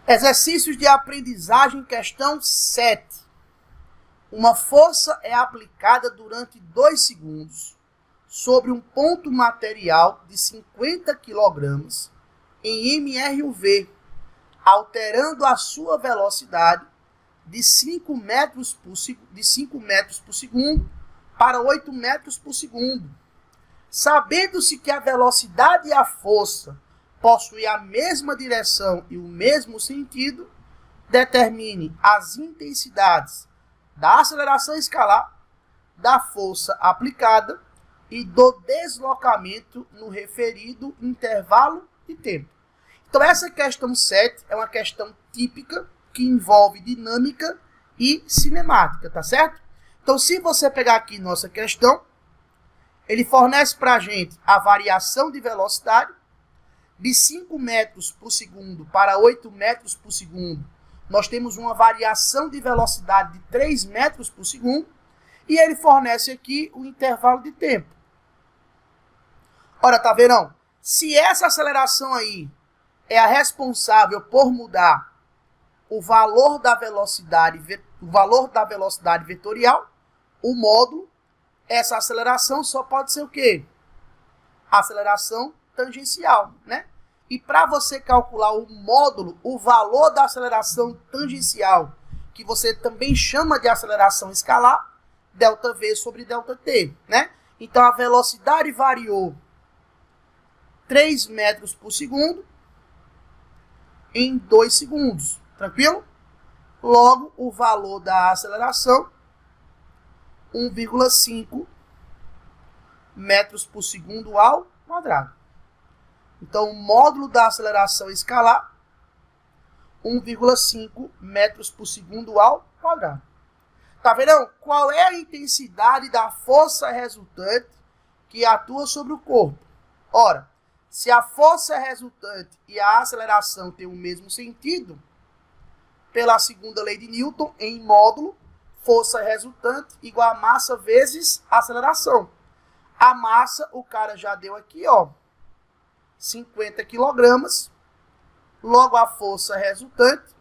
Exercícios de aprendizagem, questão 7. Uma força é aplicada durante 2 segundos sobre um ponto material de 50 kg em mRUV, alterando a sua velocidade de 5 metros por segundo para 8 metros por segundo. Sabendo-se que a velocidade e a força possuem a mesma direção e o mesmo sentido, determine as intensidades da aceleração escalar, da força aplicada e do deslocamento no referido intervalo de tempo. Então, essa questão 7 é uma questão típica que envolve dinâmica e cinemática, tá certo? Então, se você pegar aqui nossa questão, ele fornece para a gente a variação de velocidade de 5 metros por segundo para 8 metros por segundo. Nós temos uma variação de velocidade de 3 metros por segundo e ele fornece aqui o intervalo de tempo. Ora, tá vendo? Se essa aceleração aí é a responsável por mudar o valor da velocidade vetorial, o módulo, essa aceleração só pode ser o quê? Aceleração tangencial, né? E para você calcular o módulo, o valor da aceleração tangencial, que você também chama de aceleração escalar, ΔV sobre ΔT, né? Então a velocidade variou 3 metros por segundo em 2 segundos, tranquilo? Logo, o valor da aceleração, 1,5 metros por segundo ao quadrado. Então, o módulo da aceleração escalar, 1,5 metros por segundo ao quadrado. Tá vendo? Qual é a intensidade da força resultante que atua sobre o corpo? Ora, se a força resultante e a aceleração têm o mesmo sentido, pela segunda lei de Newton, em módulo, força resultante igual a massa vezes aceleração. A massa, o cara já deu aqui, ó, 50 kg. Logo, a força resultante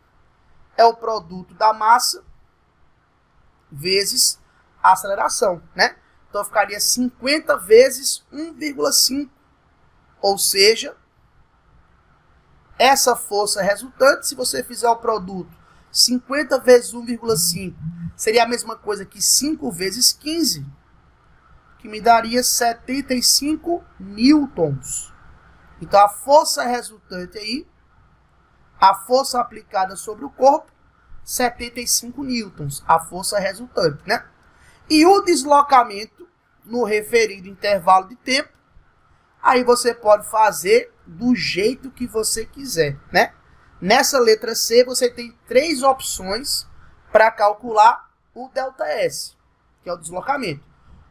é o produto da massa vezes a aceleração, né? Então, ficaria 50 vezes 1,5. Ou seja, essa força resultante, se você fizer o produto 50 vezes 1,5, seria a mesma coisa que 5 vezes 15, que me daria 75 newtons. Então, a força resultante aí, a força aplicada sobre o corpo, 75 newtons, a força resultante, né? E o deslocamento no referido intervalo de tempo, aí você pode fazer do jeito que você quiser, né? Nessa letra C, você tem 3 opções para calcular o ΔS, que é o deslocamento.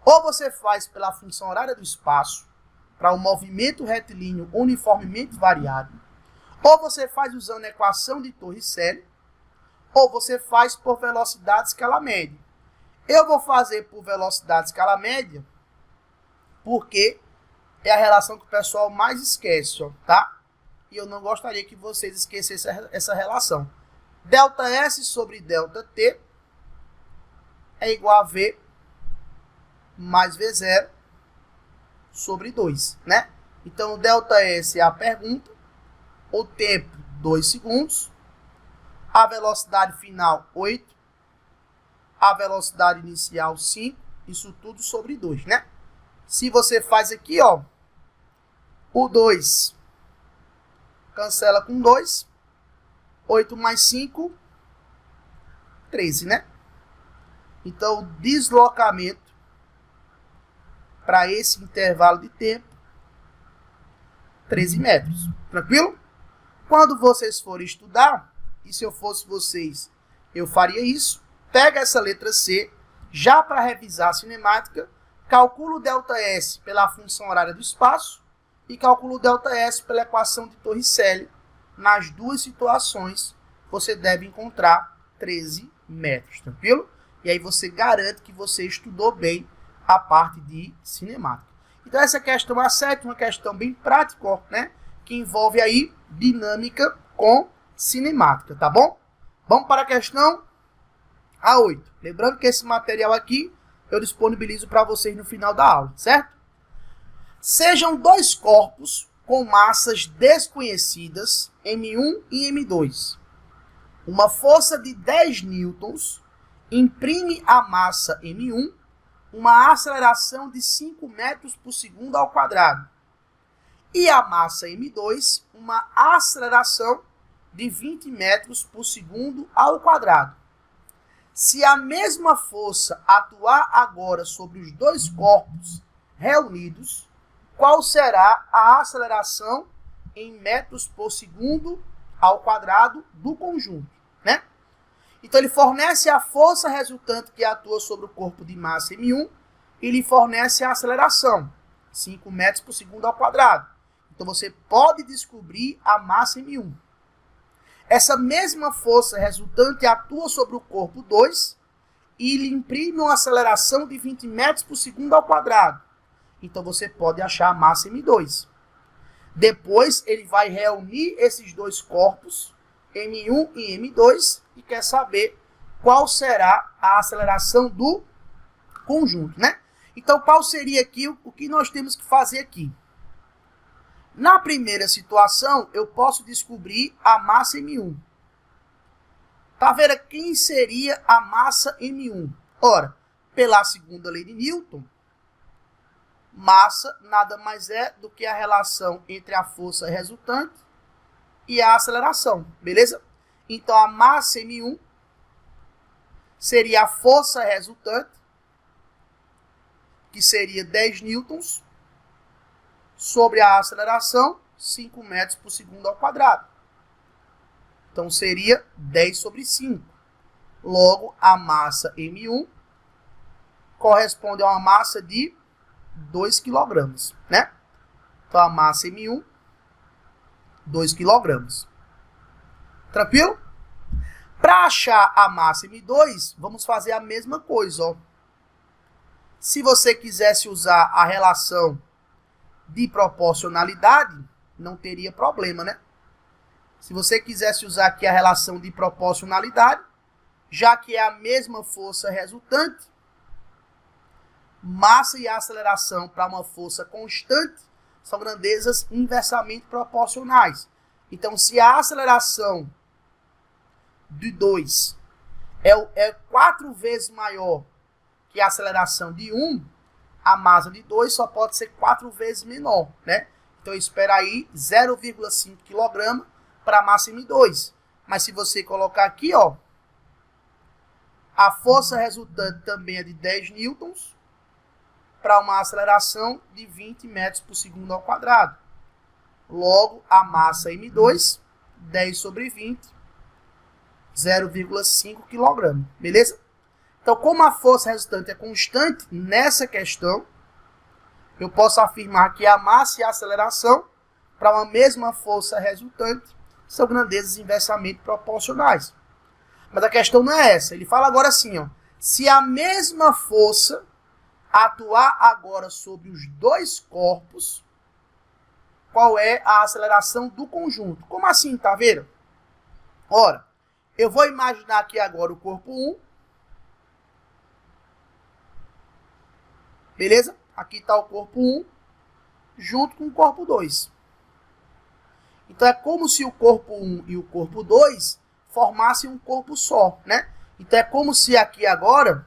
Ou você faz pela função horária do espaço, para o movimento retilíneo uniformemente variado, ou você faz usando a equação de Torricelli, ou você faz por velocidade escala média. Eu vou fazer por velocidade escala média, porque é a relação que o pessoal mais esquece, ó, tá? E eu não gostaria que vocês esquecessem essa relação. ΔS sobre ΔT é igual a V mais V0 sobre 2, né? Então, o ΔS é a pergunta, o tempo 2 segundos, a velocidade final 8, a velocidade inicial 5, isso tudo sobre 2, né? Se você faz aqui, ó, o 2 cancela com 2, 8 mais 5, 13, né? Então, o deslocamento para esse intervalo de tempo, 13 metros. Tranquilo? Quando vocês forem estudar, e se eu fosse vocês, eu faria isso, pega essa letra C, já para revisar a cinemática, calcula o ΔS pela função horária do espaço e calcula o ΔS pela equação de Torricelli. Nas duas situações, você deve encontrar 13 metros, tranquilo? E aí você garante que você estudou bem a parte de cinemática. Então essa questão A7 é uma questão bem prática, né? Que envolve aí dinâmica com cinemática, tá bom? Vamos para a questão A8. Lembrando que esse material aqui eu disponibilizo para vocês no final da aula, certo? Sejam dois corpos com massas desconhecidas, M1 e M2. Uma força de 10 newtons imprime à massa M1 uma aceleração de 5 metros por segundo ao quadrado. E a massa M2, uma aceleração de 20 metros por segundo ao quadrado. Se a mesma força atuar agora sobre os dois corpos reunidos, qual será a aceleração em metros por segundo ao quadrado do conjunto, né? Então ele fornece a força resultante que atua sobre o corpo de massa M1 e lhe fornece a aceleração, 5 metros por segundo ao quadrado. Então você pode descobrir a massa M1. Essa mesma força resultante atua sobre o corpo 2 e lhe imprime uma aceleração de 20 metros por segundo ao quadrado. Então você pode achar a massa M2. Depois ele vai reunir esses dois corpos, M1 e M2, e quer saber qual será a aceleração do conjunto, né? Então qual seria aqui o que nós temos que fazer aqui? Na primeira situação, eu posso descobrir a massa M1. Tá vendo quem seria a massa M1? Ora, pela segunda lei de Newton, massa nada mais é do que a relação entre a força resultante e a aceleração, beleza? Então a massa M1 seria a força resultante, que seria 10 newtons, sobre a aceleração, 5 metros por segundo ao quadrado. Então seria 10 sobre 5. Logo, a massa M1 corresponde a uma massa de 2 kg, né? Então a massa M1, 2 kg. Tranquilo? Para achar a massa M2, vamos fazer a mesma coisa, ó. Se você quisesse usar a relação de proporcionalidade, não teria problema, né? Se você quisesse usar aqui a relação de proporcionalidade, já que é a mesma força resultante, massa e aceleração para uma força constante são grandezas inversamente proporcionais. Então, se a aceleração de 2 é 4 vezes maior que a aceleração de 1, a massa de 2 só pode ser 4 vezes menor, né? Então, espera aí 0,5 kg para a massa M2. Mas se você colocar aqui, ó, a força resultante também é de 10 newtons para uma aceleração de 20 metros por segundo ao quadrado. Logo, a massa M2, 10 sobre 20, 0,5 kg, beleza? Então, como a força resultante é constante nessa questão, eu posso afirmar que a massa e a aceleração para uma mesma força resultante são grandezas inversamente proporcionais. Mas a questão não é essa. Ele fala agora assim, ó, se a mesma força atuar agora sobre os dois corpos, qual é a aceleração do conjunto? Como assim, tá vendo? Ora, eu vou imaginar aqui agora o corpo 1. Beleza? Aqui está o corpo 1 junto com o corpo 2. Então é como se o corpo 1 e o corpo 2 formassem um corpo só, né? Então é como se aqui agora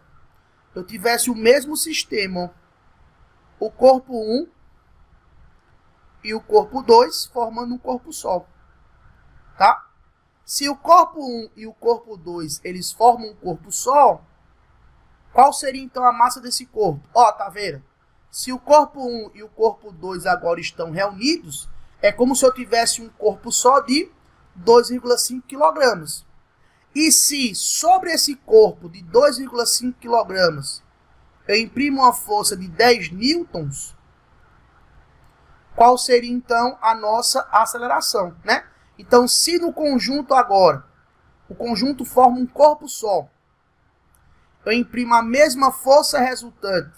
eu tivesse o mesmo sistema. O corpo 1 e o corpo 2 formando um corpo só. Tá? Se o corpo 1 e o corpo 2 eles formam um corpo só, qual seria então a massa desse corpo? Ó, tá vendo? Se o corpo 1 e o corpo 2 agora estão reunidos, é como se eu tivesse um corpo só de 2,5 kg. E se sobre esse corpo de 2,5 kg eu imprimo uma força de 10 newtons, qual seria então a nossa aceleração, né? Então, se no conjunto agora, o conjunto forma um corpo só, eu imprimo a mesma força resultante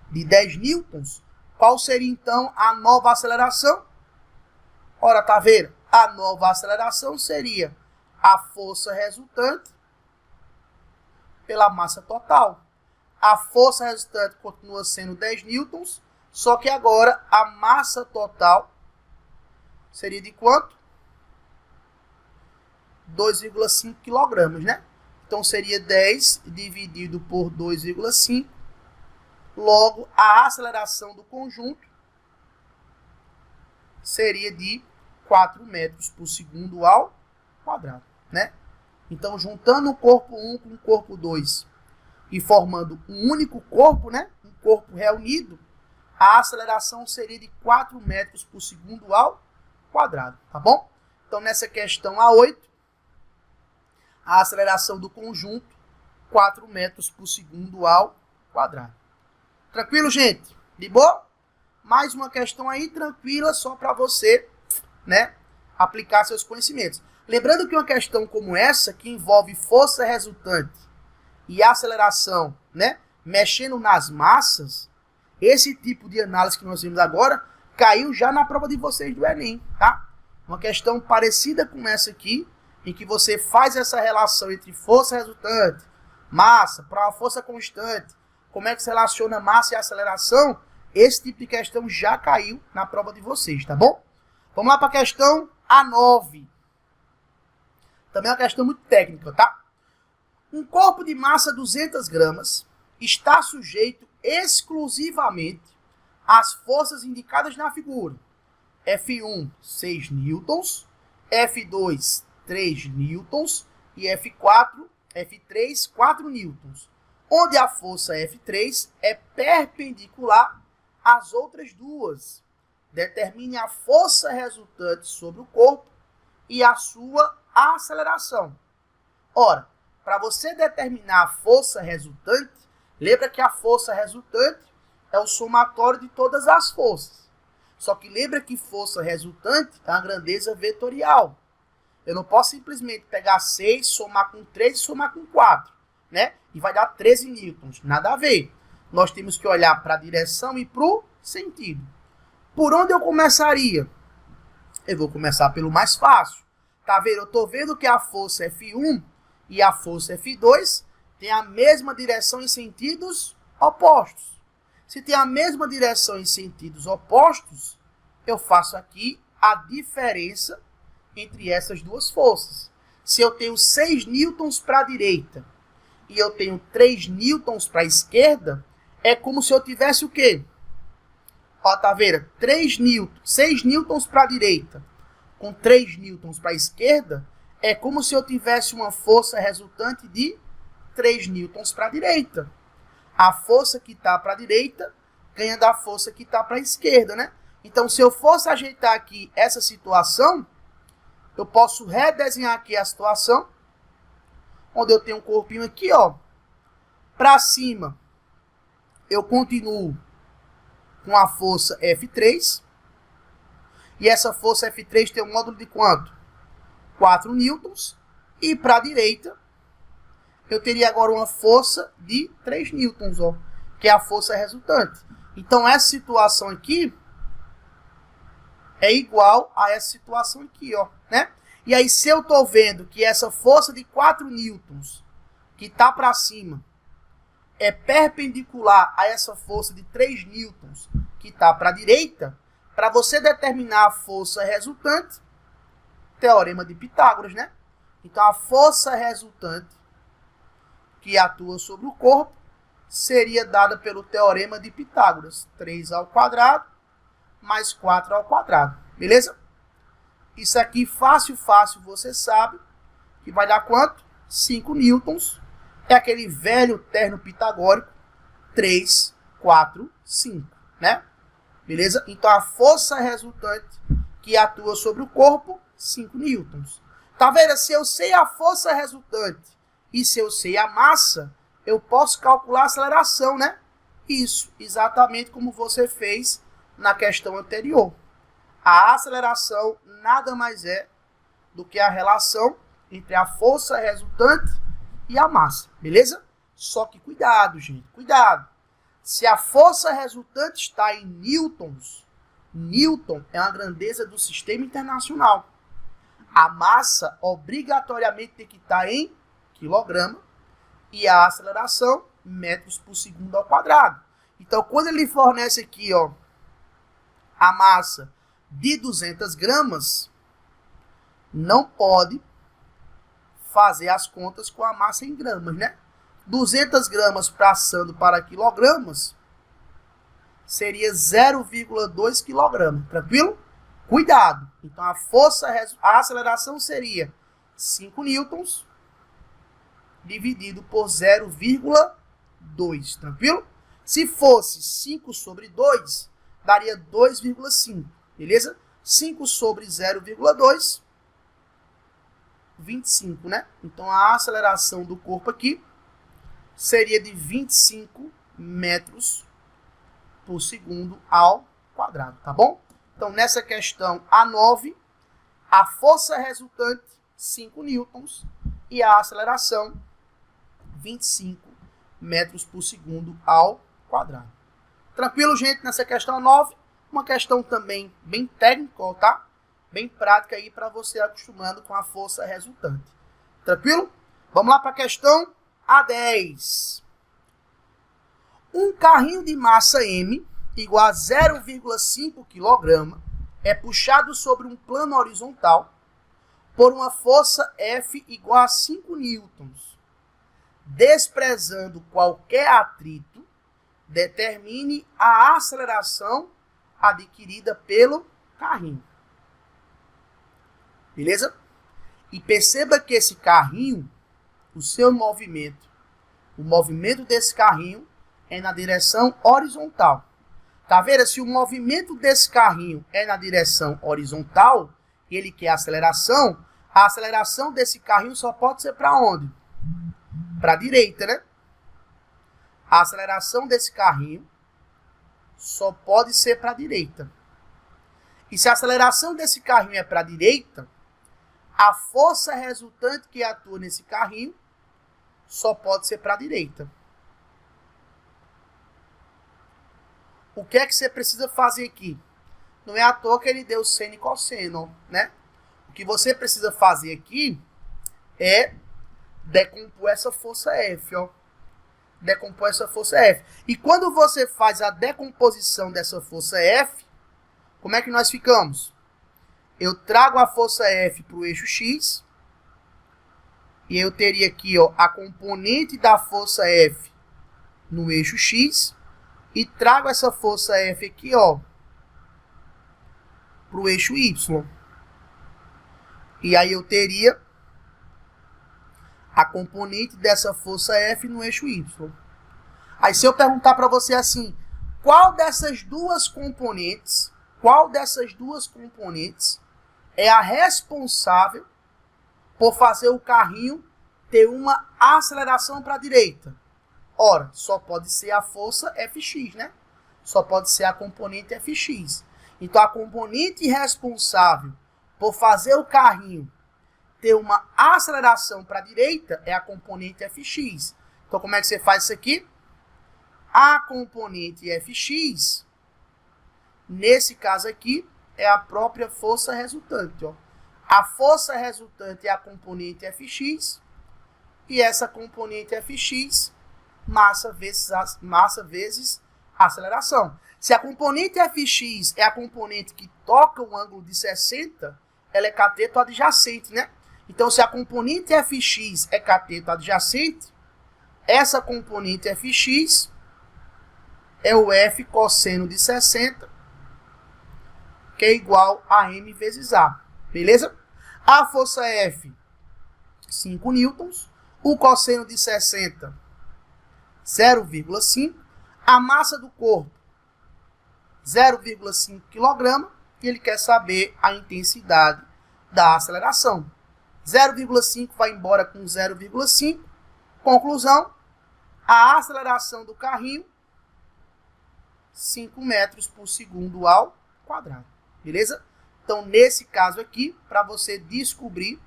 de 10 newtons, qual seria então a nova aceleração? Ora, tá vendo? a nova aceleração seria a força resultante pela massa total. A força resultante continua sendo 10 newtons, só que agora a massa total seria de quanto? 2,5 kg, né? Então seria 10 dividido por 2,5. Logo, a aceleração do conjunto seria de 4 metros por segundo ao quadrado, né? Então, juntando o corpo 1 com o corpo 2 e formando um único corpo, né? Um corpo reunido, a aceleração seria de 4 metros por segundo ao quadrado, tá bom? Então, nessa questão A8, a aceleração do conjunto, 4 metros por segundo ao quadrado. Tranquilo, gente? De boa? Mais uma questão aí tranquila, só para você, né, aplicar seus conhecimentos. Lembrando que uma questão como essa, que envolve força resultante e aceleração, né, mexendo nas massas, esse tipo de análise que nós vimos agora, caiu já na prova de vocês do Enem, tá? Uma questão parecida com essa aqui, em que você faz essa relação entre força resultante, massa, para uma força constante, como é que se relaciona massa e aceleração, esse tipo de questão já caiu na prova de vocês, tá bom? Vamos lá para a questão A9. Também é uma questão muito técnica, tá? Um corpo de massa 200 gramas está sujeito exclusivamente às forças indicadas na figura. F1, 6 newtons, F2, 3 newtons e F3, 4 newtons, onde a força F3 é perpendicular às outras duas. Determine a força resultante sobre o corpo e a sua aceleração. Ora, para você determinar a força resultante, lembra que a força resultante é o somatório de todas as forças. Só que lembra que força resultante é uma grandeza vetorial. Eu não posso simplesmente pegar 6, somar com 3 e somar com 4, né? E vai dar 13 newtons. Nada a ver. Nós temos que olhar para a direção e para o sentido. Por onde eu começaria? Eu vou começar pelo mais fácil. Tá vendo? Eu estou vendo que a força F1 e a força F2 têm a mesma direção em sentidos opostos. Se tem a mesma direção em sentidos opostos, eu faço aqui a diferença entre essas duas forças. Se eu tenho 6 newtons para a direita e eu tenho 3 newtons para a esquerda, é como se eu tivesse o quê? Ó, tá vendo? 6 newtons para a direita com 3 newtons para a esquerda, é como se eu tivesse uma força resultante de 3 newtons para a direita. A força que está para a direita ganha da força que está para a esquerda, né? Então, se eu fosse ajeitar aqui essa situação, eu posso redesenhar aqui a situação, onde eu tenho um corpinho aqui, ó. Para cima, eu continuo com a força F3. E essa força F3 tem um módulo de quanto? 4 newtons. E para a direita, eu teria agora uma força de 3 newtons, ó, que é a força resultante. Então, essa situação aqui é igual a essa situação aqui, ó, né? E aí, se eu estou vendo que essa força de 4 newtons, que está para cima, é perpendicular a essa força de 3 newtons, que está para a direita, para você determinar a força resultante, teorema de Pitágoras, né? Então, a força resultante que atua sobre o corpo seria dada pelo teorema de Pitágoras. 3 ao quadrado mais 4 ao quadrado. Beleza? Isso aqui, fácil, você sabe que vai dar quanto? 5 newtons. É aquele velho terno pitagórico. 3, 4, 5. Né? Beleza? Então, a força resultante que atua sobre o corpo, 5 newtons. Tá vendo? Se eu sei a força resultante e se eu sei a massa, eu posso calcular a aceleração, né? Isso, exatamente como você fez na questão anterior. A aceleração nada mais é do que a relação entre a força resultante e a massa, beleza? Só que cuidado, gente, cuidado. Se a força resultante está em newtons, Newton é uma grandeza do sistema internacional. A massa obrigatoriamente tem que estar em quilograma e a aceleração metros por segundo ao quadrado. Então, quando ele fornece aqui, ó, a massa de 200 gramas, não pode fazer as contas com a massa em gramas, né? 200 gramas passando para quilogramas seria 0,2 quilograma, tranquilo? Cuidado! Então, a aceleração seria 5 newtons dividido por 0,2, tranquilo? Se fosse 5 sobre 2, daria 2,5, beleza? 5 sobre 0,2, 25, né? Então, a aceleração do corpo aqui seria de 25 metros por segundo ao quadrado, tá bom? Então, nessa questão A9, a força resultante, 5 newtons, e a aceleração, 25 metros por segundo ao quadrado. Tranquilo, gente? Nessa questão A9, uma questão também bem técnica, tá? Bem prática aí para você acostumando com a força resultante. Tranquilo? Vamos lá para a questão A10. Um carrinho de massa M igual a 0,5 kg é puxado sobre um plano horizontal por uma força F igual a 5 newtons. Desprezando qualquer atrito, determine a aceleração adquirida pelo carrinho. Beleza? E perceba que esse carrinho, o seu movimento, o movimento desse carrinho é na direção horizontal. Tá vendo? Se o movimento desse carrinho é na direção horizontal, e ele quer a aceleração desse carrinho só pode ser para onde? Para a direita, né? A aceleração desse carrinho só pode ser para a direita. E se a aceleração desse carrinho é para a direita, a força resultante que atua nesse carrinho só pode ser para a direita. O que é que você precisa fazer aqui? Não é à toa que ele deu seno e cosseno, né? O que você precisa fazer aqui é decompor essa força F, ó. Decompor essa força F. E quando você faz a decomposição dessa força F, como é que nós ficamos? Eu trago a força F para o eixo X, e eu teria aqui, ó, a componente da força F no eixo X, e trago essa força F aqui, ó, para o eixo Y. E aí eu teria a componente dessa força F no eixo Y. Aí se eu perguntar para você assim, qual dessas duas componentes é a responsável por fazer o carrinho ter uma aceleração para a direita? Ora, só pode ser a força Fx, né? Só pode ser a componente Fx. Então, a componente responsável por fazer o carrinho ter uma aceleração para a direita é a componente Fx. Então, como é que você faz isso aqui? A componente Fx, nesse caso aqui, é a própria força resultante, ó. A força resultante é a componente Fx, e essa componente Fx, massa vezes aceleração. Se a componente Fx é a componente que toca o ângulo de 60, ela é cateto adjacente, né? Então, se a componente Fx é cateto adjacente, essa componente Fx é o F cosseno de 60, que é igual a M vezes A. Beleza? A força F, 5 newtons. O cosseno de 60, 0,5. A massa do corpo, 0,5 kg. E ele quer saber a intensidade da aceleração. 0,5 vai embora com 0,5. Conclusão, a aceleração do carrinho, 5 metros por segundo ao quadrado. Beleza? Então, nesse caso aqui, para você descobrir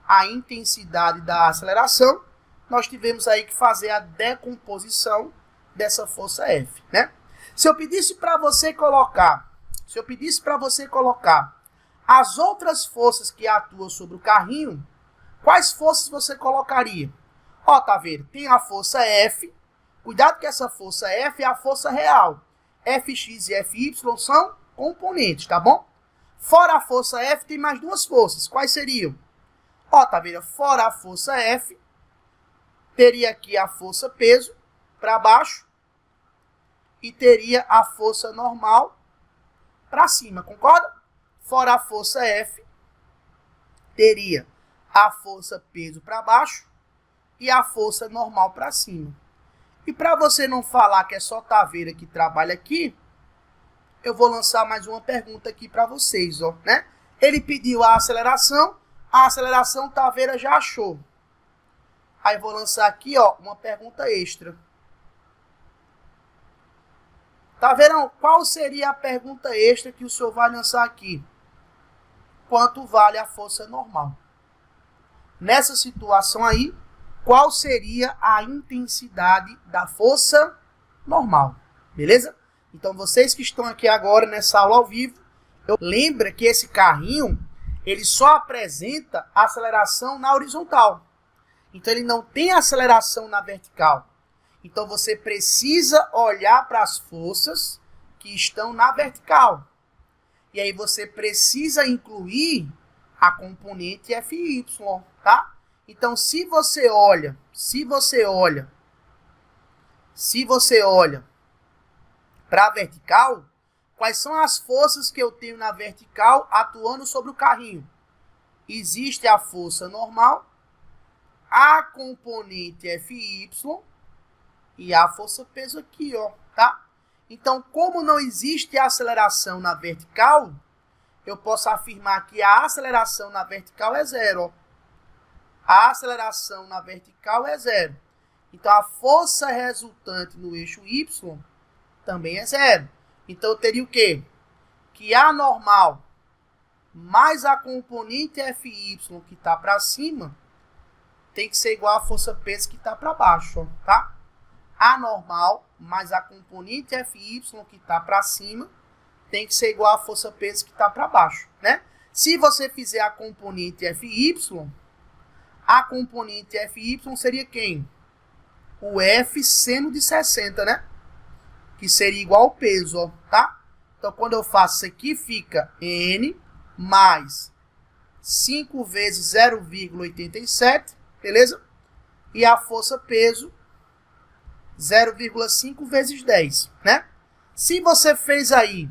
a intensidade da aceleração, nós tivemos aí que fazer a decomposição dessa força F, né? Se eu pedisse para você colocar As outras forças que atuam sobre o carrinho, quais forças você colocaria? Ó, tá vendo? Tem a força F. Cuidado que essa força F é a força real. Fx e Fy são componentes, tá bom? Fora a força F, tem mais duas forças. Quais seriam? Ó, tá vendo? Fora a força F, teria aqui a força peso para baixo e teria a força normal para cima, concorda? Fora a força F, teria a força peso para baixo e a força normal para cima. E para você não falar que é só Taveira que trabalha aqui, eu vou lançar mais uma pergunta aqui para vocês, ó, né? Ele pediu a aceleração Taveira já achou. Aí vou lançar aqui, ó, uma pergunta extra. Taveirão, qual seria a pergunta extra que o senhor vai lançar aqui? Quanto vale a força normal? Nessa situação aí, qual seria a intensidade da força normal? Beleza? Então, vocês que estão aqui agora nessa aula ao vivo, lembra que esse carrinho, ele só apresenta aceleração na horizontal. Então, ele não tem aceleração na vertical. Então, você precisa olhar para as forças que estão na vertical. E aí, você precisa incluir a componente Fy, tá? Então, se você olha para a vertical, quais são as forças que eu tenho na vertical atuando sobre o carrinho? Existe a força normal, a componente Fy e a força peso aqui, ó, tá? Então, como não existe aceleração na vertical, eu posso afirmar que a aceleração na vertical é zero, ó. A aceleração na vertical é zero. Então, a força resultante no eixo Y também é zero. Então, eu teria o quê? Que a normal mais a componente Fy que está para cima tem que ser igual à força peso que está para baixo, ó, tá? A normal mais a componente Fy que está para cima tem que ser igual à força peso que está para baixo, né? Se você fizer a componente Fy seria quem? O F seno de 60, né? Que seria igual ao peso, ó, tá? Então, quando eu faço isso aqui, fica N mais 5 vezes 0,87, beleza? E a força peso, 0,5 vezes 10, né? Se você fez aí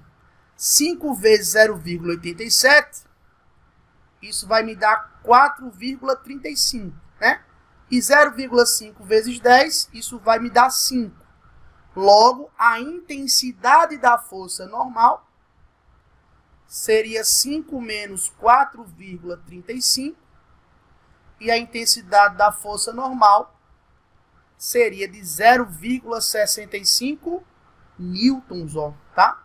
5 vezes 0,87, isso vai me dar 4,35, né? E 0,5 vezes 10, isso vai me dar 5. Logo, a intensidade da força normal seria 5 menos 4,35. E a intensidade da força normal seria de 0,65 newtons, ó, tá?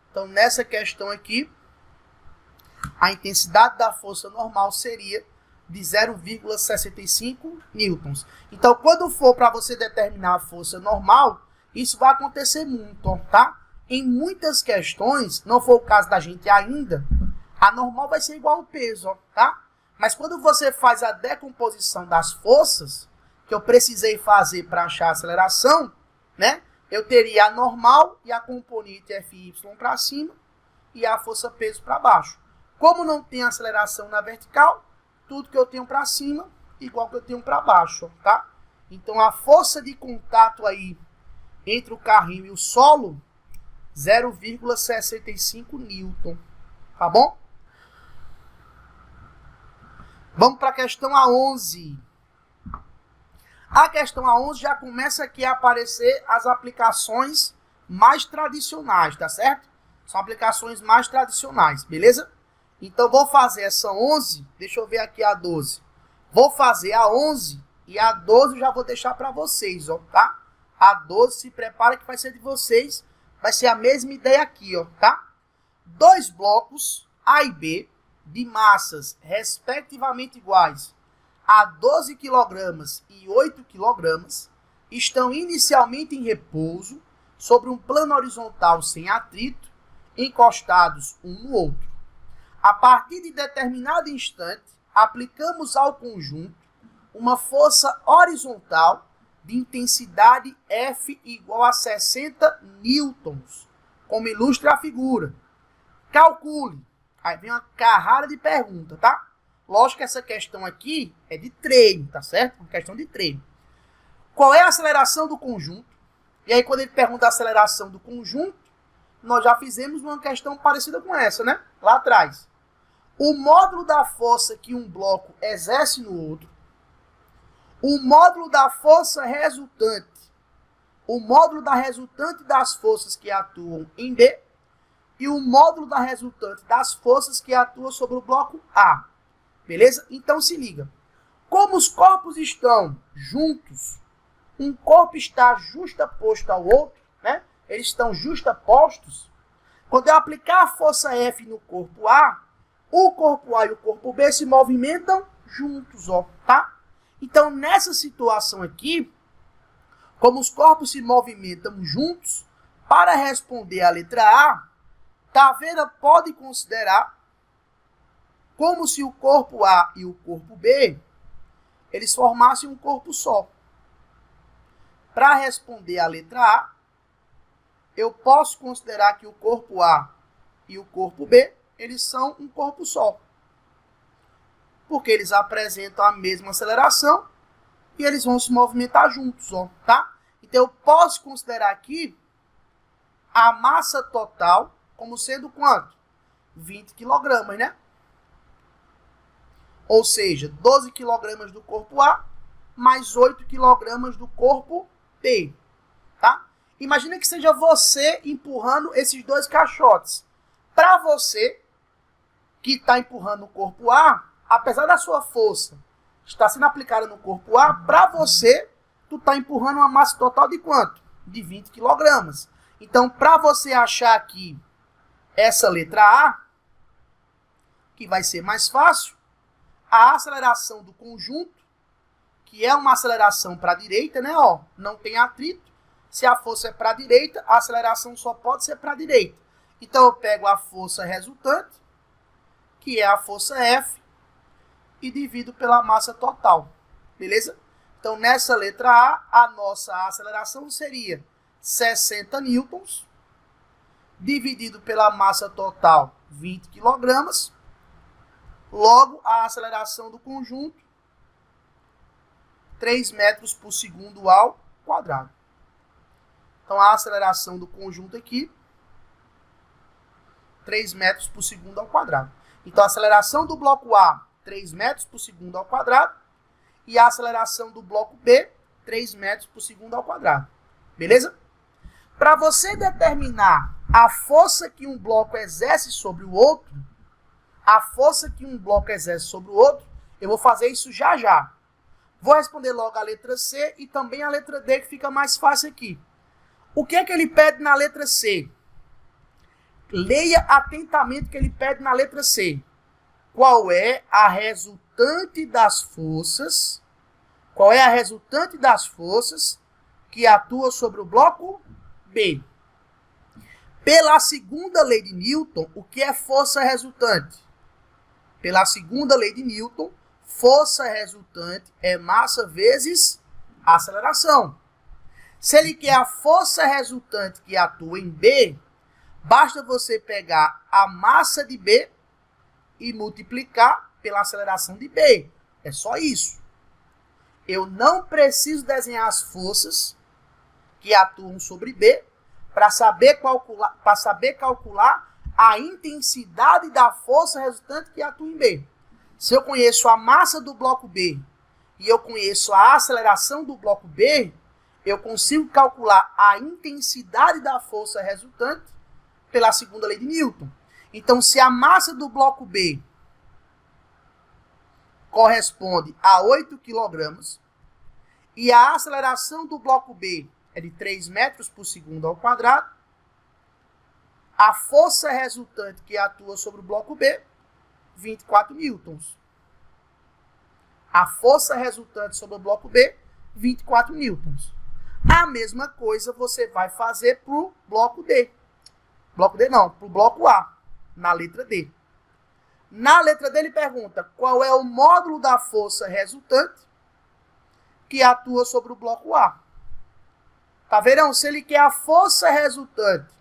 Então, nessa questão aqui, a intensidade da força normal seria de 0,65 newtons. Então, quando for para você determinar a força normal, isso vai acontecer muito, tá? Em muitas questões, não foi o caso da gente ainda, a normal vai ser igual ao peso, tá? Mas quando você faz a decomposição das forças, que eu precisei fazer para achar a aceleração, né? Eu teria a normal e a componente Fy para cima e a força peso para baixo. Como não tem aceleração na vertical, tudo que eu tenho para cima, igual que eu tenho para baixo, tá? Então, a força de contato aí entre o carrinho e o solo, 0,65 newton, tá bom? Vamos para a questão A11. A questão A11 já começa aqui a aparecer as aplicações mais tradicionais, tá certo? São aplicações mais tradicionais, beleza? Então, vou fazer essa 11, deixa eu ver aqui a 12. Vou fazer a 11 e a 12 eu já vou deixar para vocês, ó, tá? A 12, se prepara que vai ser de vocês, vai ser a mesma ideia aqui, ó, tá? Dois blocos, A e B, de massas respectivamente iguais a 12 kg e 8 kg, estão inicialmente em repouso sobre um plano horizontal sem atrito, encostados um no outro. A partir de determinado instante, aplicamos ao conjunto uma força horizontal de intensidade F igual a 60 newtons, como ilustra a figura. Calcule. Aí vem uma carrada de pergunta, tá? Lógico que essa questão aqui é de treino, tá certo? Uma questão de treino. Qual é a aceleração do conjunto? E aí, quando ele pergunta a aceleração do conjunto, nós já fizemos uma questão parecida com essa, né? Lá atrás. O módulo da força que um bloco exerce no outro, o módulo da força resultante, o módulo da resultante das forças que atuam em B e o módulo da resultante das forças que atuam sobre o bloco A. Beleza? Então se liga. Como os corpos estão juntos, um corpo está justaposto ao outro, né? Eles estão justapostos. Quando eu aplicar a força F no corpo A, o corpo A e o corpo B se movimentam juntos, ó, tá? Então, nessa situação aqui, como os corpos se movimentam juntos, para responder a letra A, Taveira pode considerar como se o corpo A e o corpo B, eles formassem um corpo só. Para responder a letra A, eu posso considerar que o corpo A e o corpo B, eles são um corpo só. Porque eles apresentam a mesma aceleração e eles vão se movimentar juntos, ó, tá? Então, eu posso considerar aqui a massa total como sendo quanto? 20 kg, né? Ou seja, 12 kg do corpo A mais 8 kg do corpo B, tá? Imagina que seja você empurrando esses dois caixotes. Para você que está empurrando o corpo A, apesar da sua força estar sendo aplicada no corpo A, para você, tu está empurrando uma massa total de quanto? De 20 kg. Então, para você achar aqui essa letra A, que vai ser mais fácil, a aceleração do conjunto, que é uma aceleração para a direita, né? Ó, não tem atrito. Se a força é para a direita, a aceleração só pode ser para a direita. Então, eu pego a força resultante, que é a força F, e divido pela massa total. Beleza? Então, nessa letra A, a nossa aceleração seria 60 newtons, dividido pela massa total, 20 kg. Logo, a aceleração do conjunto, 3 metros por segundo ao quadrado. Então, a aceleração do conjunto aqui, 3 metros por segundo ao quadrado. Então, a aceleração do bloco A, 3 metros por segundo ao quadrado. E a aceleração do bloco B, 3 metros por segundo ao quadrado. Beleza? Para você determinar a força que um bloco exerce sobre o outro, eu vou fazer isso já já. Vou responder logo a letra C e também a letra D, que fica mais fácil aqui. O que é que ele pede na letra C? Leia atentamente o que ele pede na letra C. Qual é a resultante das forças? Qual é a resultante das forças que atua sobre o bloco B? Pela segunda lei de Newton, o que é força resultante? Pela segunda lei de Newton, força resultante é massa vezes aceleração. Se ele quer a força resultante que atua em B, basta você pegar a massa de B e multiplicar pela aceleração de B. É só isso. Eu não preciso desenhar as forças que atuam sobre B para saber calcular a intensidade da força resultante que atua em B. Se eu conheço a massa do bloco B e eu conheço a aceleração do bloco B, eu consigo calcular a intensidade da força resultante pela segunda lei de Newton. Então, se a massa do bloco B corresponde a 8 kg e a aceleração do bloco B é de 3 metros por segundo ao quadrado, a força resultante que atua sobre o bloco B, 24 newtons. A força resultante sobre o bloco B, 24 newtons. A mesma coisa você vai fazer para o bloco D. Bloco D não, para o bloco A, na letra D. Na letra D ele pergunta qual é o módulo da força resultante que atua sobre o bloco A. Tá vendo? Se ele quer a força resultante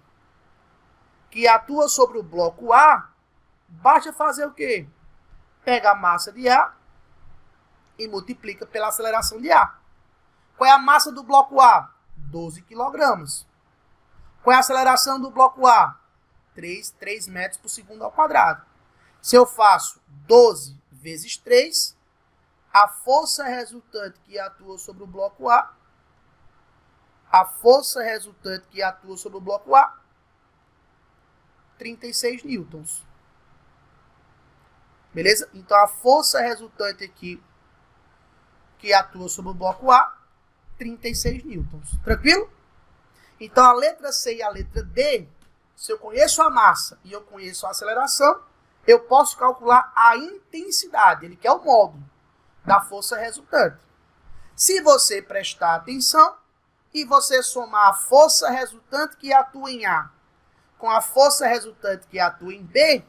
que atua sobre o bloco A, basta fazer o quê? Pega a massa de A e multiplica pela aceleração de A. Qual é a massa do bloco A? 12 kg. Qual é a aceleração do bloco A? 3 metros por segundo ao quadrado. Se eu faço 12 vezes 3, a força resultante que atua sobre o bloco A, sobre o bloco A, 36 newtons. Beleza? Então, a força resultante aqui que atua sobre o bloco A, 36 newtons. Tranquilo? Então, a letra C e a letra D, se eu conheço a massa e eu conheço a aceleração, eu posso calcular a intensidade, ele quer o módulo da força resultante. Se você prestar atenção e você somar a força resultante que atua em A com a força resultante que atua em B,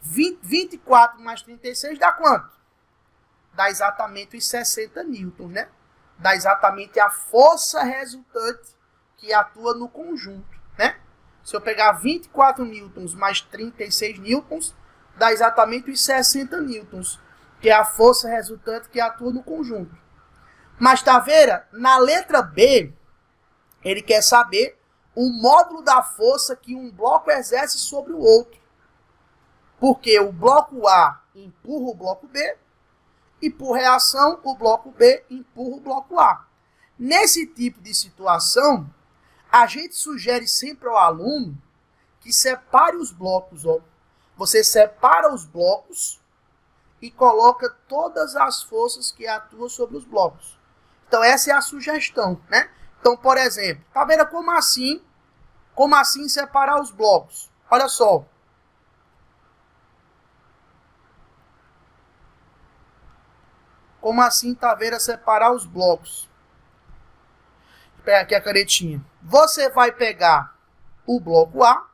24 mais 36 dá quanto? Dá exatamente os 60 newtons, né? Dá exatamente a força resultante que atua no conjunto, né? Se eu pegar 24 newtons mais 36 newtons, dá exatamente os 60 newtons, que é a força resultante que atua no conjunto. Mas tá vendo? Na letra B, ele quer saber o módulo da força que um bloco exerce sobre o outro. Porque o bloco A empurra o bloco B e, por reação, o bloco B empurra o bloco A. Nesse tipo de situação, a gente sugere sempre ao aluno que separe os blocos. Ó. Você separa os blocos e coloca todas as forças que atuam sobre os blocos. Então, essa é a sugestão, né? Então, por exemplo, tá vendo como assim? Como assim separar os blocos? Olha só. Como assim, tá vendo, separar os blocos? Vou pegar aqui a canetinha. Você vai pegar o bloco A.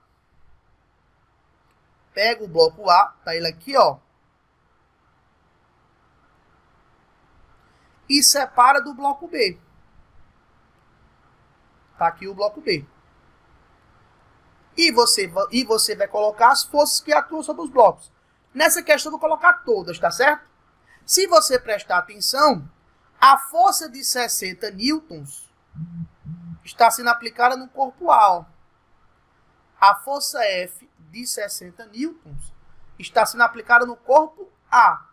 Pega o bloco A, tá ele aqui, ó. E separa do bloco B. Tá aqui o bloco B. E você vai colocar as forças que atuam sobre os blocos. Nessa questão eu vou colocar todas, tá certo? Se você prestar atenção, a força de 60 newtons está sendo aplicada no corpo A. Ó. A força F de 60 newtons está sendo aplicada no corpo A.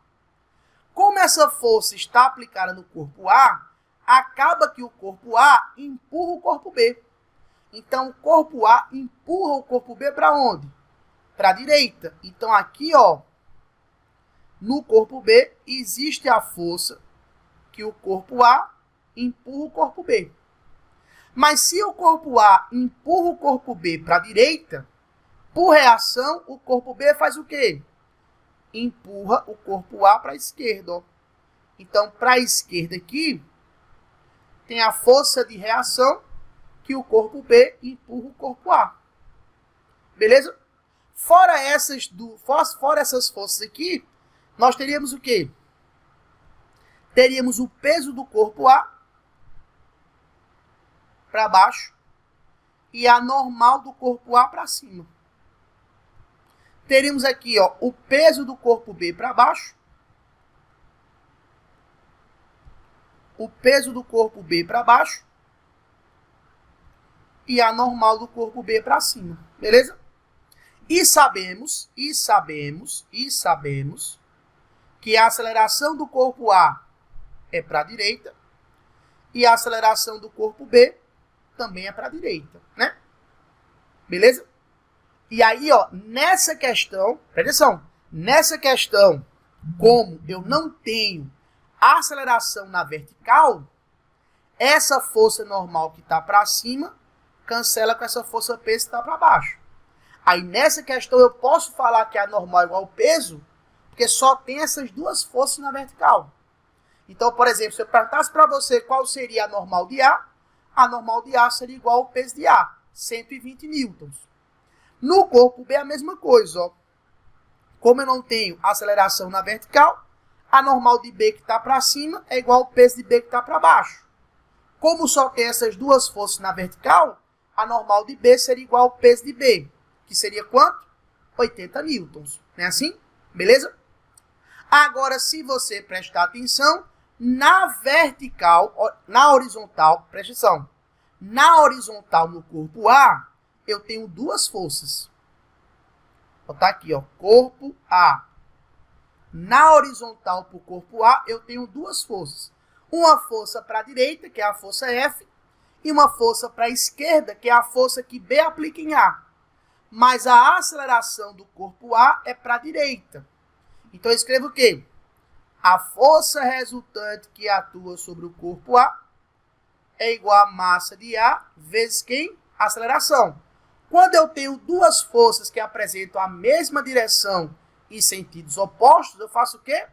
Como essa força está aplicada no corpo A, acaba que o corpo A empurra o corpo B. Então, o corpo A empurra o corpo B para onde? Para a direita. Então, aqui, ó, no corpo B, existe a força que o corpo A empurra o corpo B. Mas se o corpo A empurra o corpo B para a direita, por reação, o corpo B faz o quê? Empurra o corpo A para a esquerda. Ó. Então, para a esquerda aqui, tem a força de reação que o corpo B empurra o corpo A. Beleza? Fora essas forças aqui, nós teríamos o quê? Teríamos o peso do corpo A para baixo e a normal do corpo A para cima. Teríamos aqui, ó, o peso do corpo B para baixo, o peso do corpo B para baixo e a normal do corpo B para cima. Beleza? E sabemos que a aceleração do corpo A é para a direita e a aceleração do corpo B também é para a direita, né? Beleza? E aí, ó, nessa questão, presta atenção, nessa questão, como eu não tenho aceleração na vertical, essa força normal que está para cima cancela com essa força P que está para baixo. Aí nessa questão eu posso falar que a normal é igual ao peso, porque só tem essas duas forças na vertical. Então, por exemplo, se eu perguntasse para você qual seria a normal de A seria igual ao peso de A, 120 newtons. No corpo B é a mesma coisa, ó. Como eu não tenho aceleração na vertical, a normal de B que está para cima é igual ao peso de B que está para baixo. Como só tem essas duas forças na vertical, a normal de B seria igual ao peso de B, que seria quanto? 80 newtons. Não é assim? Beleza? Agora, se você prestar atenção, na vertical, na horizontal, presta atenção, na horizontal no corpo A, eu tenho duas forças. Vou botar aqui, ó, corpo A. Na horizontal para o corpo A, eu tenho duas forças. Uma força para a direita, que é a força F, e uma força para a esquerda, que é a força que B aplica em A. Mas a aceleração do corpo A é para a direita. Então, eu escrevo o quê? A força resultante que atua sobre o corpo A é igual a massa de A vezes quem? A aceleração. Quando eu tenho duas forças que apresentam a mesma direção em sentidos opostos, eu faço o quê?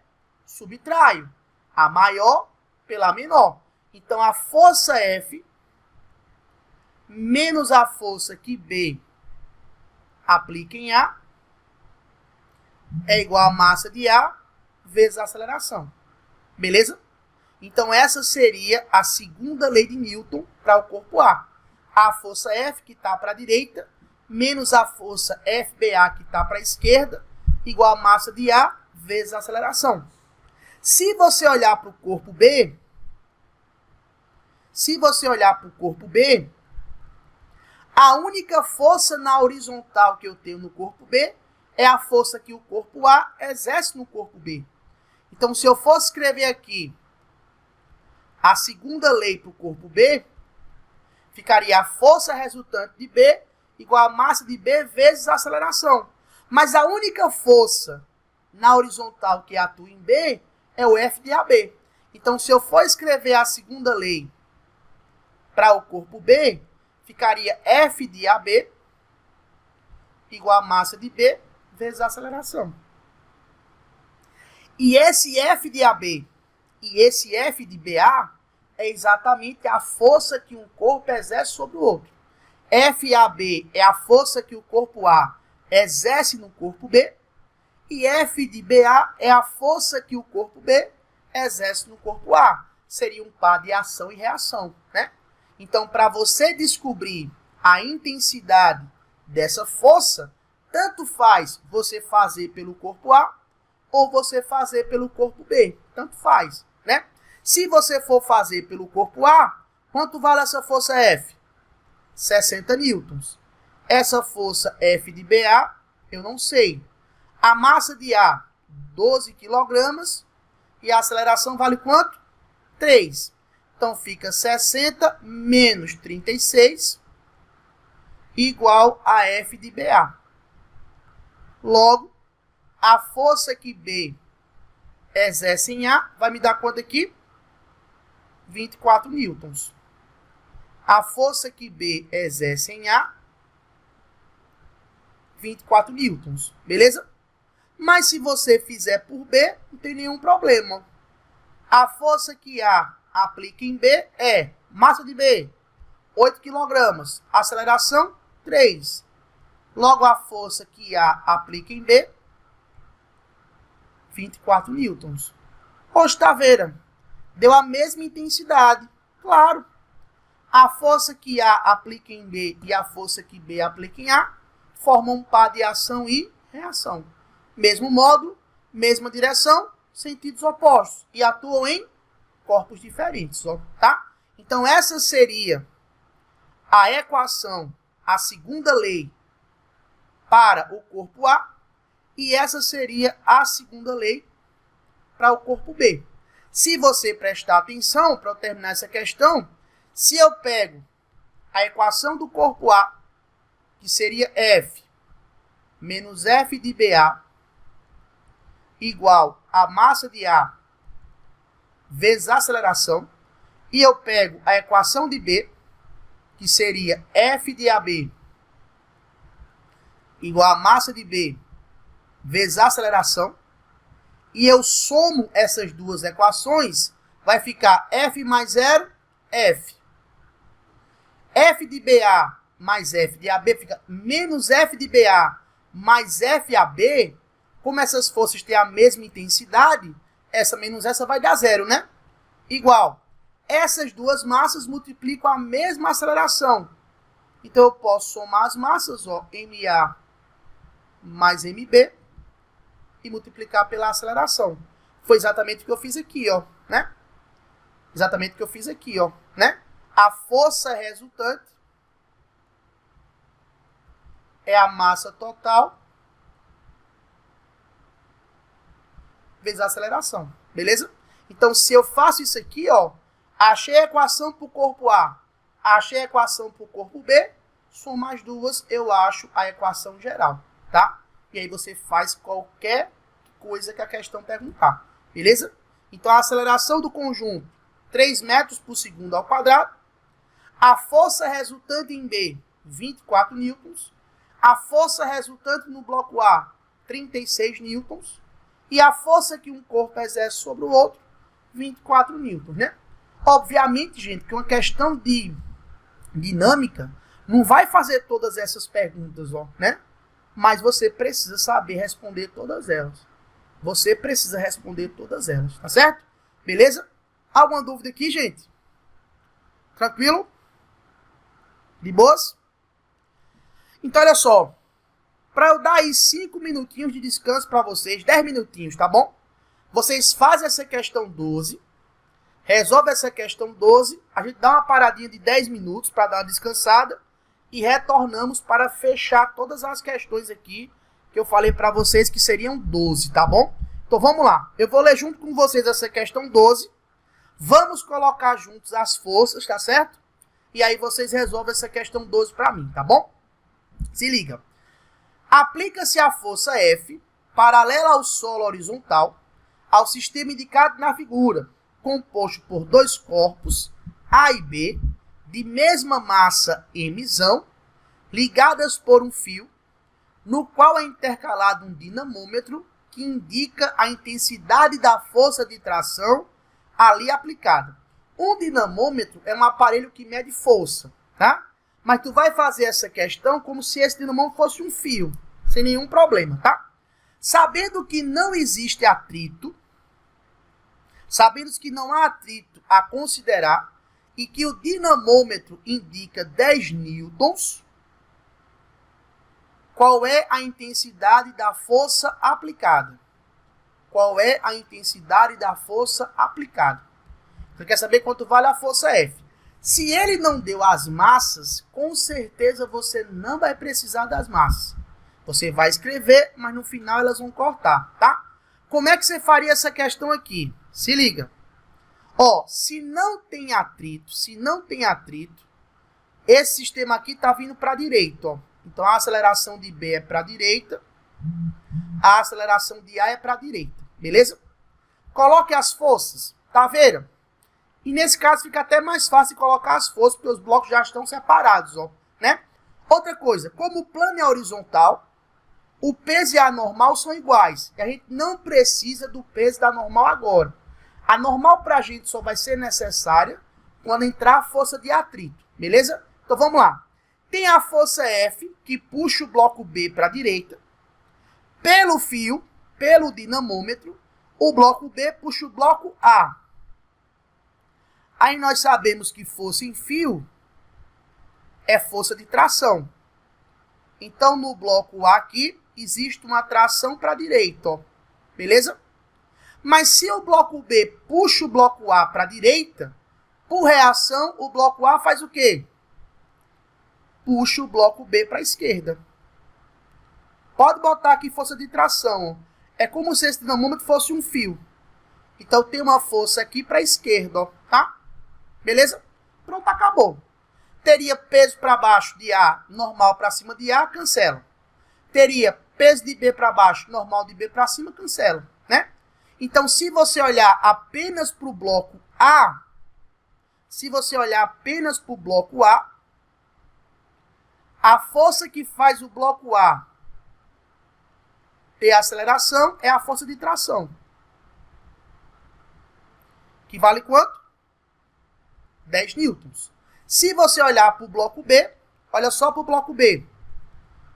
Subtraio a maior pela menor. Então, a força F menos a força que B aplica em A é igual a massa de A vezes a aceleração. Beleza? Então, essa seria a segunda lei de Newton para o corpo A. A força F, que está para a direita, menos a força FBA, que está para a esquerda, igual a massa de A vezes a aceleração. Se você olhar para o corpo B, a única força na horizontal que eu tenho no corpo B é a força que o corpo A exerce no corpo B. Então, se eu fosse escrever aqui a segunda lei para o corpo B, ficaria a força resultante de B igual a massa de B vezes a aceleração. Mas a única força na horizontal que atua em B é o F de AB. Então, se eu for escrever a segunda lei para o corpo B, ficaria F de AB igual a massa de B vezes a aceleração. E esse F de AB e esse F de BA é exatamente a força que um corpo exerce sobre o outro. FAB é a força que o corpo A exerce no corpo B, e F de BA é a força que o corpo B exerce no corpo A. Seria um par de ação e reação, né? Então, para você descobrir a intensidade dessa força, tanto faz você fazer pelo corpo A ou você fazer pelo corpo B. Tanto faz, né? Se você for fazer pelo corpo A, quanto vale essa força F? 60 newtons. Essa força F de BA, eu não sei. A massa de A, 12 kg. E a aceleração vale quanto? 3. Então, fica 60 menos 36 igual a F de BA. Logo, a força que B exerce em A vai me dar quanto aqui? 24 newtons. A força que B exerce em A, 24 newtons. Beleza? Mas se você fizer por B, não tem nenhum problema. A força que A aplica em B é massa de B, 8 kg. Aceleração, 3. Logo, a força que A aplica em B, 24 newtons. Hoje, Taveira, deu a mesma intensidade. Claro. A força que A aplica em B e a força que B aplica em A formam um par de ação e reação. Mesmo módulo, mesma direção, sentidos opostos. E atuam em corpos diferentes, tá? Então, essa seria a equação, a segunda lei para o corpo A. E essa seria a segunda lei para o corpo B. Se você prestar atenção, para eu terminar essa questão, se eu pego a equação do corpo A, que seria F menos F de BA igual a massa de A vezes a aceleração, e eu pego a equação de B, que seria F de AB igual a massa de B vezes a aceleração, e eu somo essas duas equações, vai ficar F mais 0, F. F de BA mais F de AB fica menos F de BA mais FAB. Como essas forças têm a mesma intensidade, essa menos essa vai dar zero, né? Igual. Essas duas massas multiplicam a mesma aceleração. Então, eu posso somar as massas, ó, MA mais MB, e multiplicar pela aceleração. Foi exatamente o que eu fiz aqui, ó, né? Exatamente o que eu fiz aqui, ó, né? A força resultante é a massa total vezes a aceleração, beleza? Então, se eu faço isso aqui, ó, achei a equação para o corpo A, achei a equação para o corpo B, somar as duas, eu acho a equação geral, tá? E aí você faz qualquer coisa que a questão perguntar, beleza? Então, a aceleração do conjunto, 3 metros por segundo ao quadrado. A força resultante em B, 24 newtons. A força resultante no bloco A, 36 newtons. E a força que um corpo exerce sobre o outro, 24 newtons, né? Obviamente, gente, que uma questão de dinâmica não vai fazer todas essas perguntas, ó, né? Mas você precisa saber responder todas elas. Você precisa responder todas elas, tá certo? Beleza? Alguma dúvida aqui, gente? Tranquilo? De boas? Então, olha só. Para eu dar aí 5 minutinhos de descanso para vocês, 10 minutinhos, tá bom? Vocês fazem essa questão 12, resolve essa questão 12, a gente dá uma paradinha de 10 minutos para dar uma descansada e retornamos para fechar todas as questões aqui que eu falei para vocês que seriam 12, tá bom? Então vamos lá. Eu vou ler junto com vocês essa questão 12. Vamos colocar juntos as forças, tá certo? E aí vocês resolvem essa questão 12 para mim, tá bom? Se liga. Aplica-se a força F, paralela ao solo horizontal, ao sistema indicado na figura, composto por dois corpos, A e B, de mesma massa mzão, ligadas por um fio, no qual é intercalado um dinamômetro que indica a intensidade da força de tração ali aplicada. Um dinamômetro é um aparelho que mede força, tá? Mas tu vai fazer essa questão como se esse dinamômetro fosse um fio, sem nenhum problema, tá? Sabendo que não existe atrito, sabendo que não há atrito a considerar e que o dinamômetro indica 10 newtons, qual é a intensidade da força aplicada? Qual é a intensidade da força aplicada? Você quer saber quanto vale a força F? Se ele não deu as massas, com certeza você não vai precisar das massas. Você vai escrever, mas no final elas vão cortar, tá? Como é que você faria essa questão aqui? Se liga. Ó, se não tem atrito, esse sistema aqui está vindo para a direita, ó. Então, a aceleração de B é para a direita, a aceleração de A é para a direita, beleza? Coloque as forças, tá vendo? E nesse caso fica até mais fácil colocar as forças, porque os blocos já estão separados, ó, né? Outra coisa, como o plano é horizontal, o peso e a normal são iguais. E a gente não precisa do peso da normal agora. A normal para a gente só vai ser necessária quando entrar a força de atrito, beleza? Então, vamos lá. Tem a força F, que puxa o bloco B para a direita. Pelo fio, pelo dinamômetro, o bloco B puxa o bloco A. Aí nós sabemos que força em fio é força de tração. Então, no bloco A aqui, existe uma tração para a direita, ó. Beleza? Mas se o bloco B puxa o bloco A para a direita, por reação, o bloco A faz o quê? Puxa o bloco B para a esquerda. Pode botar aqui força de tração, ó. É como se esse dinamômetro fosse um fio. Então, tem uma força aqui para a esquerda, ó, tá? Beleza? Pronto, acabou. Teria peso para baixo de A, normal para cima de A, cancela. Teria peso de B para baixo, normal de B para cima, cancela, né? Então, se você olhar apenas para o bloco A, a força que faz o bloco A ter aceleração é a força de tração. Que vale quanto? 10 newtons. Se você olhar para o bloco B, olha só para o bloco B.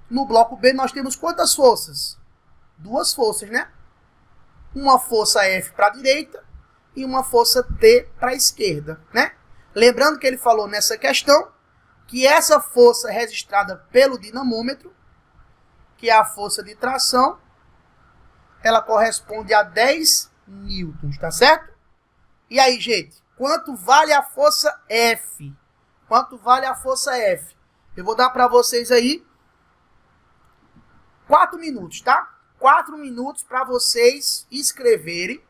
No bloco B nós temos quantas forças? duas forças, né? Uma força F para a direita e uma força T para a esquerda, né? Lembrando que ele falou nessa questão que essa força registrada pelo dinamômetro, que é a força de tração, ela corresponde a 10 newtons, tá certo? E aí, gente, quanto vale a força F? Quanto vale a força F? Eu vou dar para vocês aí 4 minutos, tá? 4 minutos para vocês escreverem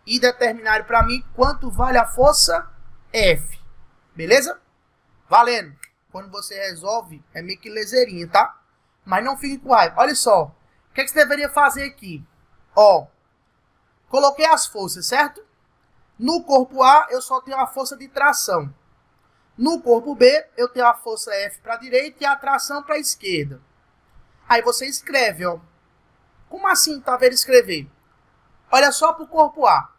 e determinarem para mim quanto vale a força F. Beleza? Valendo. Quando você resolve, é meio que leseirinha, tá? Mas não fique com raiva. Olha só. O que é que você deveria fazer aqui? Ó. Coloquei as forças, certo? No corpo A, eu só tenho a força de tração. No corpo B, eu tenho a força F para a direita e a tração para a esquerda. Aí você escreve, ó. Como assim, tá vendo escrever? Olha só para o corpo A.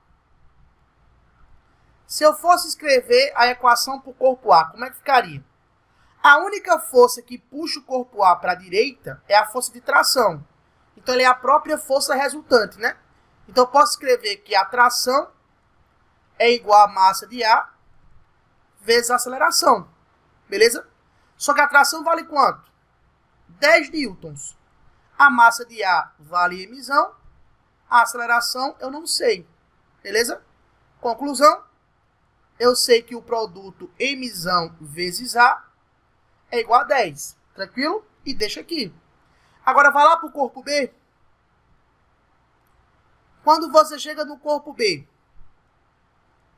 Se eu fosse escrever a equação para o corpo A, como é que ficaria? A única força que puxa o corpo A para a direita é a força de tração. Então, ele é a própria força resultante, né? Então, eu posso escrever que a tração é igual a massa de A vezes a aceleração. Beleza? Só que a tração vale quanto? 10 newtons. A massa de A vale emissão. A aceleração eu não sei. Beleza? Conclusão. Eu sei que o produto emissão vezes A é igual a 10. Tranquilo? E deixa aqui. Agora vai lá para o corpo B. Quando você chega no corpo B,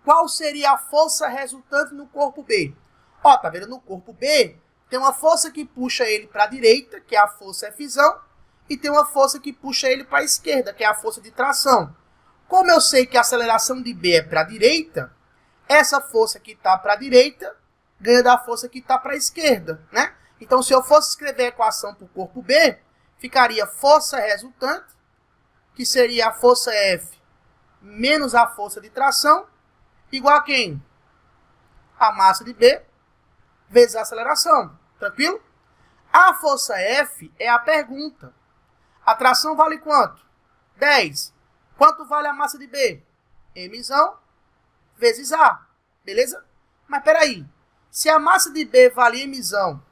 qual seria a força resultante no corpo B? Ó, tá vendo? No corpo B tem uma força que puxa ele para a direita, que é a força Fzão, e tem uma força que puxa ele para a esquerda, que é a força de tração. Como eu sei que a aceleração de B é para a direita, essa força que está para a direita ganha da força que está para a esquerda, né? Então, se eu fosse escrever a equação para o corpo B, ficaria força resultante, que seria a força F menos a força de tração, igual a quem? A massa de B vezes a aceleração. Tranquilo? A força F é a pergunta. A tração vale quanto? 10. Quanto vale a massa de B? Emissão vezes A. Beleza? Mas peraí. Se a massa de B vale emissão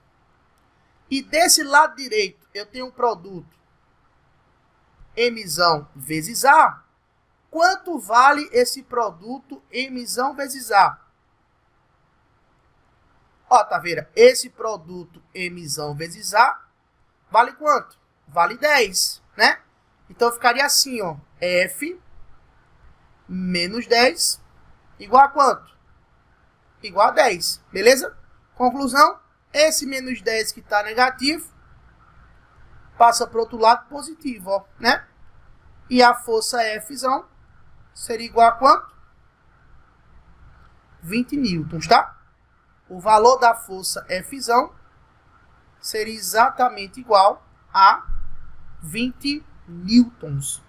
e desse lado direito eu tenho um produto emissão vezes A, quanto vale esse produto emissão vezes A? Ó, tá vendo? Esse produto emissão vezes A vale quanto? Vale 10, né? Então ficaria assim, ó. F menos 10 igual a quanto? Igual a 10, beleza? Conclusão, esse menos 10 que está negativo passa para o outro lado positivo, ó, né? E a força Fzão seria igual a quanto? 20 newtons, tá? O valor da força Fzão seria exatamente igual a 20 newtons.